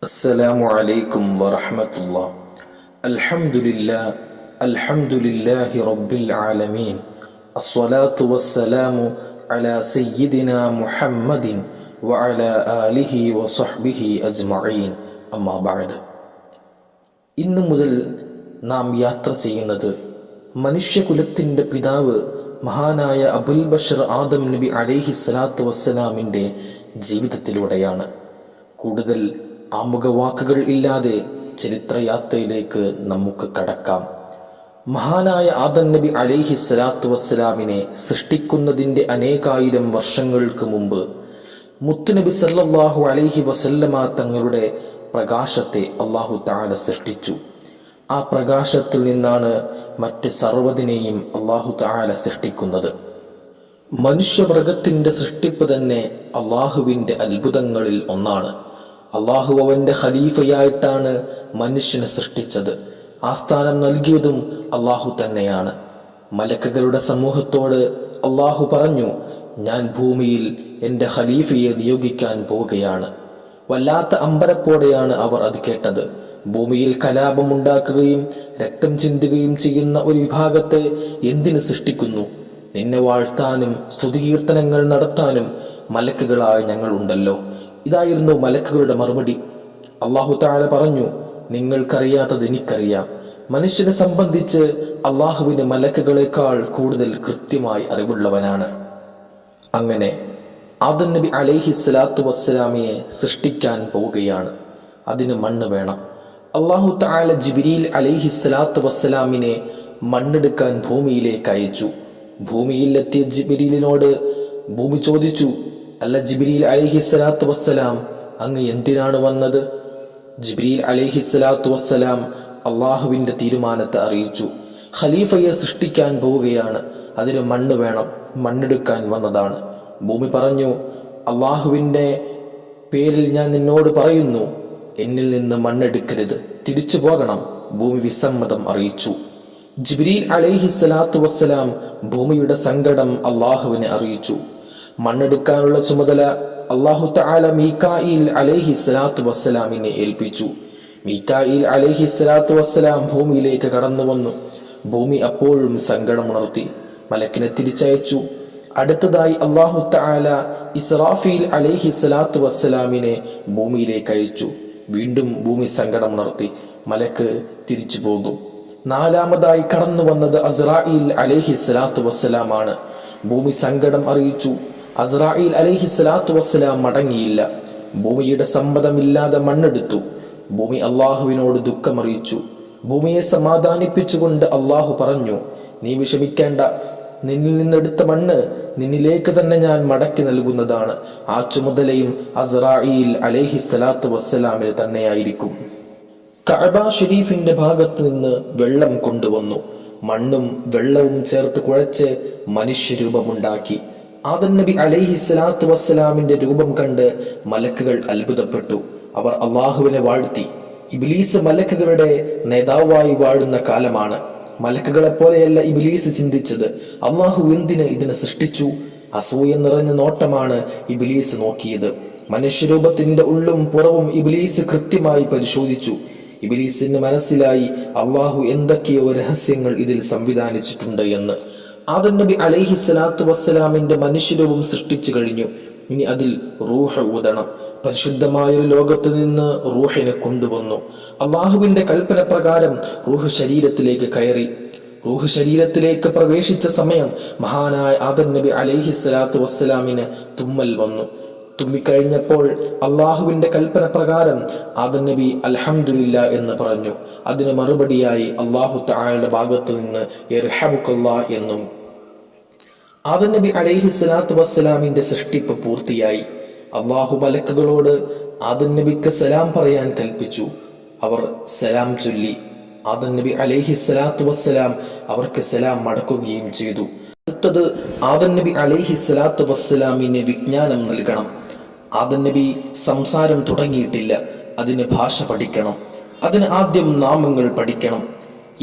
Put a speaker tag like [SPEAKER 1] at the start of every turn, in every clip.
[SPEAKER 1] السلام عليكم ورحمة الله. الحمد لله رب العالمين. الصلاة والسلام على سيدنا محمد وعلى آله وصحبه أجمعين. أما بعد. ഇന്നു മുതൽ നാം യാത്ര ചെയ്യുന്നത് മനുഷ്യകുലത്തിൻ്റെ പിതാവ് മഹാനായ അബുൽ ബഷർ ആദം നബി അലൈഹി സ്വലാത്തു വസ്സലാമിൻ്റെ ജീവിതത്തിലൂടെയാണ്. കൂടുതൽ ആമുഖവാക്കുകൾ ഇല്ലാതെ ചരിത്രയാത്രയിലേക്ക് നമുക്ക് കടക്കാം. മഹാനായ ആദം നബി അലൈഹി സ്വലാത്തു വസ്സലാമിനെ സൃഷ്ടിക്കുന്നതിൻ്റെ അനേകായിരം വർഷങ്ങൾക്ക് മുമ്പ് മുത്തുനബി സല്ലല്ലാഹു അലൈഹി വസല്ലമ തങ്ങളുടെ പ്രകാശത്തെ അല്ലാഹു തആല സൃഷ്ടിച്ചു. ആ പ്രകാശത്തിൽ നിന്നാണ് മറ്റ് സർവ്വതിനെയും അല്ലാഹു തആല സൃഷ്ടിക്കുന്നത്. മനുഷ്യവർഗത്തിന്റെ സൃഷ്ടിപ്പ് തന്നെ അല്ലാഹുവിൻ്റെ അത്ഭുതങ്ങളിൽ ഒന്നാണ്. അള്ളാഹു അവന്റെ ഖലീഫയായിട്ടാണ് മനുഷ്യനെ സൃഷ്ടിച്ചത്. ആ സ്ഥാനം നൽകിയതും അള്ളാഹു തന്നെയാണ്. മലക്കുകളുടെ സമൂഹത്തോട് അള്ളാഹു പറഞ്ഞു, ഞാൻ ഭൂമിയിൽ എൻ്റെ ഖലീഫയെ നിയോഗിക്കാൻ പോവുകയാണ്. വല്ലാത്ത അമ്പരപ്പോടെയാണ് അവർ അത് കേട്ടത്. ഭൂമിയിൽ കലാപമുണ്ടാക്കുകയും രക്തം ചിന്തുകയും ചെയ്യുന്ന ഒരു വിഭാഗത്തെ എന്തിനു സൃഷ്ടിക്കുന്നു? നിന്നെ വാഴ്ത്താനും സ്തുതികീർത്തനങ്ങൾ നടത്താനും മലക്കുകളായി ഞങ്ങൾ ഉണ്ടല്ലോ. ഇതായിരുന്നു മലക്കുകളുടെ മറുപടി. അല്ലാഹു തആല പറഞ്ഞു, നിങ്ങൾക്കറിയാത്തത് എനിക്കറിയാം. മനുഷ്യനെ സംബന്ധിച്ച് അള്ളാഹുവിന് മലക്കുകളെക്കാൾ കൂടുതൽ കൃത്യമായി അറിവുള്ളവനാണ്. അങ്ങനെ ആദം നബി അലൈഹി സ്വലാത്തു വസ്സലാമിനെ സൃഷ്ടിക്കാൻ പോവുകയാണ്. അതിന് മണ്ണ് വേണം. അല്ലാഹു തആല ജിബ്രീൽ അലൈഹി സ്വലാത്തു വസ്സലാമിനെ മണ്ണെടുക്കാൻ ഭൂമിയിലേക്ക് അയച്ചു. ഭൂമിയിലെത്തിയ ജിബ്രീലിനോട് ഭൂമി ചോദിച്ചു, അല്ല ജിബ്രീൽ അലൈഹി സ്വലാത്തു വസ്സലാം, അങ്ങ് എന്തിനാണ് വന്നത്? ജിബ്രീൽ അലൈഹി സ്വലാത്തു വസ്സലാം അള്ളാഹുവിൻ്റെ തീരുമാനത്തെ അറിയിച്ചു. ഖലീഫയെ സൃഷ്ടിക്കാൻ പോവുകയാണ്, അതിന് മണ്ണ് വേണം, മണ്ണെടുക്കാൻ വന്നതാണ്. ഭൂമി പറഞ്ഞു, അള്ളാഹുവിൻ്റെ പേരിൽ ഞാൻ നിന്നോട് പറയുന്നു, എന്നിൽ നിന്ന് മണ്ണെടുക്കരുത്, തിരിച്ചു പോകണം. ഭൂമി വിസമ്മതം അറിയിച്ചു. ജിബ്രീൽ അലൈഹി സ്വലാത്തു വസ്സലാം ഭൂമിയുടെ സങ്കടം അള്ളാഹുവിനെ അറിയിച്ചു. മണ്ണെടുക്കാനുള്ള ചുമതല അല്ലാഹു തആല മീകായിൽ അലൈഹി സ്വലാത്തു വസ്സലാമിനെ ഏൽപ്പിച്ചു. മീകായിൽ അലൈഹി സ്വലാത്തു വസ്സലാം ഭൂമിയിലേക്ക് കടന്നു വന്നു. ഭൂമി അപ്പോഴും സങ്കടമുണർത്തി. മലക്കിനെ തിരിച്ചയച്ചു. അടുത്തതായി അല്ലാഹു തആല ഇസ്രാഫീൽ അലൈഹി സ്വലാത്തു വസ്സലാമിനെ ഭൂമിയിലേക്ക് അയച്ചു. വീണ്ടും ഭൂമി സങ്കടമുണർത്തി. മലക്ക് തിരിച്ചു പോന്നു. നാലാമതായി കടന്നു വന്നത് അസ്രാഈൽ അലൈഹി സ്വലാത്തു വസ്സലാമാണ്. ഭൂമി സങ്കടം അറിയിച്ചു. അസ്രാഈൽ അലൈഹി സ്വലാത്തു വസ്സലാം മടങ്ങിയില്ല. ഭൂമിയുടെ സമ്മതമില്ലാതെ മണ്ണെടുത്തു. ഭൂമി അള്ളാഹുവിനോട് ദുഃഖമറിയിച്ചു. ഭൂമിയെ സമാധാനിപ്പിച്ചുകൊണ്ട് അള്ളാഹു പറഞ്ഞു, നീ വിഷമിക്കേണ്ട, നിന്നിൽ നിന്നെടുത്ത മണ്ണ് നിന്നിലേക്ക് തന്നെ ഞാൻ മടക്കി നൽകുന്നതാണ്. ആ ചുമതലയും അസ്രാഈൽ അലൈഹി സ്വലാത്തു വസ്സലാമിന് തന്നെയായിരിക്കും. കഅബ ഷരീഫിന്റെ ഭാഗത്ത് നിന്ന് വെള്ളം കൊണ്ടുവന്നു. മണ്ണും വെള്ളവും ചേർത്ത് കുഴച്ച് മനുഷ്യരൂപമുണ്ടാക്കി. ആദം നബി അലൈഹി സ്വലാത്തു വസ്സലാമിന്റെ രൂപം കണ്ട് മലക്കുകൾ അത്ഭുതപ്പെട്ടു. അവർ അള്ളാഹുവിനെ വാഴ്ത്തി. ഇബ്ലീസ് മലക്കുകളുടെ നേതാവായി വാഴുന്ന കാലമാണ്. മലക്കുകളെ പോലെയല്ല ഇബ്ലീസ് ചിന്തിച്ചത്. അള്ളാഹു എന്തിന് ഇതിനെ സൃഷ്ടിച്ചു? അസൂയ നിറഞ്ഞ നോട്ടമാണ് ഇബ്ലീസ് നോക്കിയത്. മനുഷ്യരൂപത്തിന്റെ ഉള്ളും പുറവും ഇബ്ലീസ് കൃത്യമായി പരിശോധിച്ചു. ഇബ്ലീസിന് മനസ്സിലായി അള്ളാഹു എന്തൊക്കെയോ രഹസ്യങ്ങൾ ഇതിൽ സംവിധാനിച്ചിട്ടുണ്ട് എന്ന്. ആദം നബി അലൈഹി സ്വലാത്തു വസ്സലാമിന്റെ മനുഷ്യരൂപം സൃഷ്ടിച്ചു കഴിഞ്ഞു. ഇനി അതിൽ റൂഹ് ഊതണം. പരിശുദ്ധമായൊരു ലോകത്ത് നിന്ന് റൂഹിനെ കൊണ്ടുവന്നു. അള്ളാഹുവിന്റെ കൽപ്പന പ്രകാരം റൂഹ് ശരീരത്തിലേക്ക് കയറി. റൂഹ് ശരീരത്തിലേക്ക് പ്രവേശിച്ച സമയം മഹാനായ ആദം നബി അലൈഹി സ്വലാത്തു വസ്സലാമിന് തുമ്മൽ വന്നു. തുമ്മിക്കഴിഞ്ഞപ്പോൾ അള്ളാഹുവിന്റെ കൽപ്പന പ്രകാരം ആദം നബി അൽഹംദുലില്ലാ എന്ന് പറഞ്ഞു. അതിന് മറുപടിയായി അള്ളാഹു തആലയുടെ ഭാഗത്തു നിന്ന് യർഹമുക്കല്ലാ എന്നും. ആദം നബി അലൈഹി സ്വലാത്തു വസ്സലാമിന്റെ സൃഷ്ടിപ്പ് പൂർത്തിയായി. അള്ളാഹു മലക്കുകളോട് ആദം നബിക്ക് സലാം പറയാൻ കൽപ്പിച്ചു. അവർ സലാം ചൊല്ലി. ആദം നബി അലൈഹി സ്വലാത്തു വസ്സലാം അവർക്ക് സലാം മടക്കുകയും ചെയ്തു. അടുത്തത് ആദം നബി അലൈഹി സ്വലാത്തു വസ്സലാമിന് വിജ്ഞാനം നൽകണം. ആദം നബി സംസാരം തുടങ്ങിയിട്ടില്ല. അതിന് ഭാഷ പഠിക്കണം. അതിന് ആദ്യം നാമങ്ങൾ പഠിക്കണം.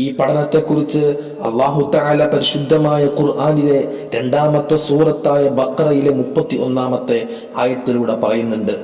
[SPEAKER 1] ഈ പഠനത്തെക്കുറിച്ച് അല്ലാഹു തആല പരിശുദ്ധമായ ഖുർആനിലെ 2-ാമത്തെ സൂറത്തായ ബഖറയിലെ 31-ാമത്തെ ആയത്തിലൂടെ പറയുന്നുണ്ട്.